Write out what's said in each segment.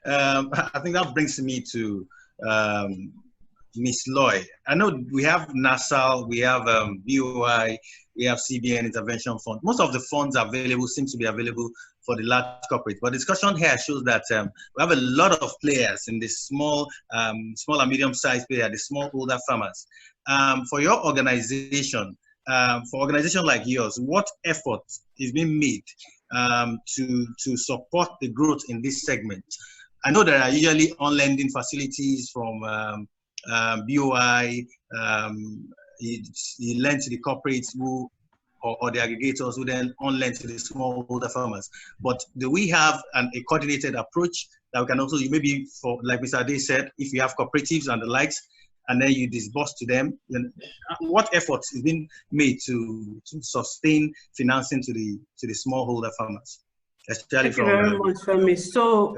I think that brings me to Miss Loy. I know we have NASAL, we have BOI, we have CBN Intervention Fund. Most of the funds available seem to be available for the large corporate. But discussion here shows that we have a lot of players in the small and medium-sized players, the smallholder farmers. For your organization, for organization like yours, what effort is being made to support the growth in this segment? I know there are usually on-lending facilities from BOI, you lend to the corporates who, or the aggregators who then on-lend to the smallholder farmers. But do we have a coordinated approach that we can also, maybe for, like Mr. Ade said, if you have cooperatives and the likes, and then you disburse to them, then what efforts is being made to sustain financing to the smallholder farmers? Thank you very much, Femi. So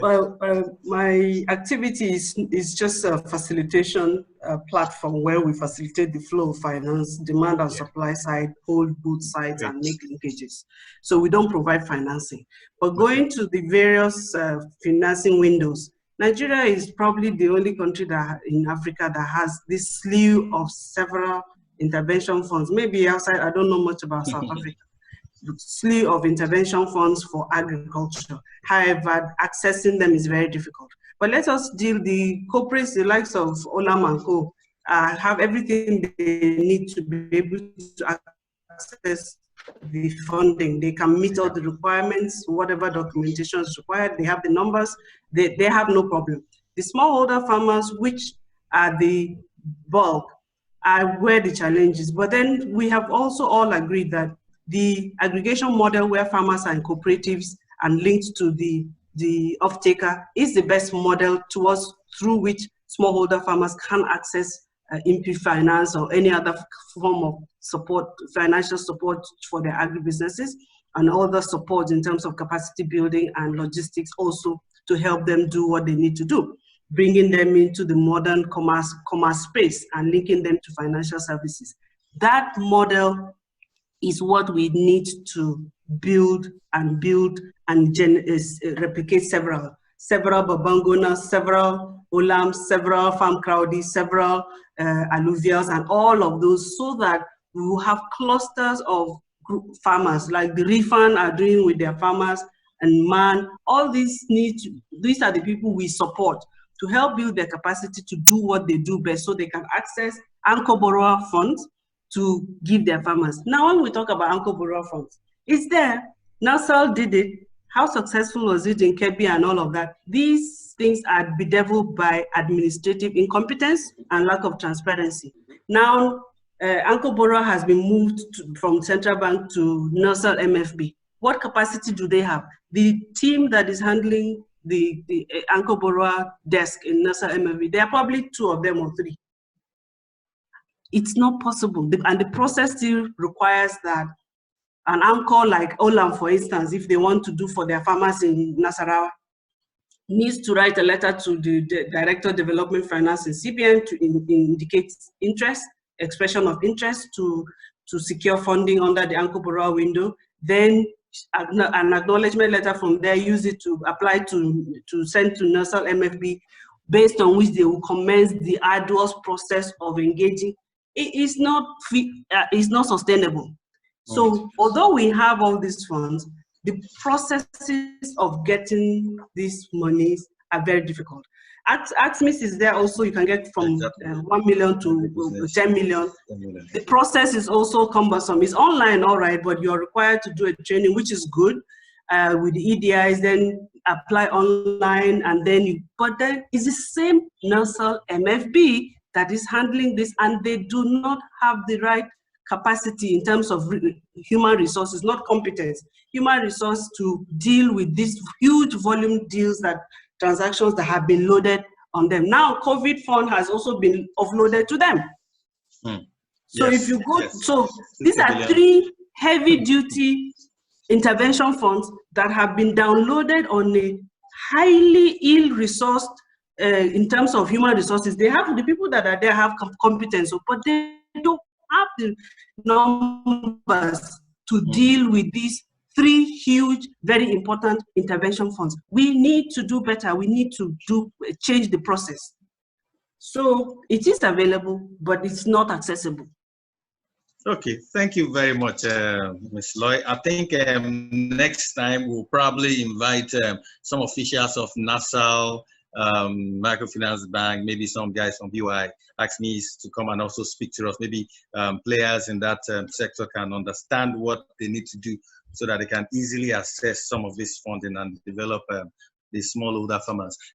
my activity is just a facilitation platform where we facilitate the flow of finance, demand and supply side, hold both sides, and make linkages. So we don't provide financing. But going to the various financing windows, Nigeria is probably the only country that in Africa that has this slew of several intervention funds. Maybe outside, I don't know much about South Africa. Slew of intervention funds for agriculture. However, accessing them is very difficult. But let us deal the corporates, the likes of Olam and Co, have everything they need to be able to access the funding. They can meet all the requirements, whatever documentation is required. They have the numbers. They have no problem. The smallholder farmers, which are the bulk, are where the challenge is. But then we have also all agreed that the aggregation model where farmers are in cooperatives and linked to the off-taker is the best model through which smallholder farmers can access input finance or any other form of support, financial support for their agribusinesses, and other support in terms of capacity building and logistics also to help them do what they need to do, bringing them into the modern commerce space and linking them to financial services. That model is what we need to build and replicate several Babangonas, several Olams, several Farm Crowdies, several alluvials, and all of those, so that we will have clusters of farmers like the Rifan are doing with their farmers, and MAN. All these these are the people we support to help build their capacity to do what they do best, so they can access anchor borrower funds to give their farmers. Now, when we talk about anchor borrower funds, it's there. NASAL did it. How successful was it in Kebbi and all of that? These things are bedeviled by administrative incompetence and lack of transparency. Now, anchor borrower has been moved from Central Bank to NASAL MFB. What capacity do they have? The team that is handling the anchor borrower desk in NASAL MFB, there are probably 2 of them or 3. It's not possible, and the process still requires that an anchor like Olam, for instance, if they want to do for their farmers in Nasarawa, needs to write a letter to the Director of Development Finance in CBN to indicate interest, expression of interest to secure funding under the anchor borrower window. Then an acknowledgement letter from there, use it to apply to send to NASAL MFB, based on which they will commence the arduous process of engaging. It's not sustainable. So although we have all these funds, the processes of getting these monies are very difficult. AXMIS is there also. You can get from 1 million to 10 million. The process is also cumbersome. It's online, all right, but you're required to do a training, which is good with the EDIs, then apply online, and then but then it's the same NASAL MFB that is handling this, and they do not have the right capacity in terms of human resources, not competence, human resource to deal with these huge volume deals, transactions that have been loaded on them. Now, COVID fund has also been offloaded to them. So if you go, so these are 3 heavy duty intervention funds that have been downloaded on a highly ill-resourced in terms of human resources. They have, the people that are there have competence, but they don't have the numbers to deal with these 3 huge, very important intervention funds. We need to do better. We need to change the process. So it is available, but it's not accessible. Okay, thank you very much, Ms. Lois. I think next time we'll probably invite some officials of Nassau Microfinance Bank, maybe some guys from BY ACMEs to come and also speak to us. Maybe players in that sector can understand what they need to do so that they can easily access some of this funding and develop the smallholder farmers.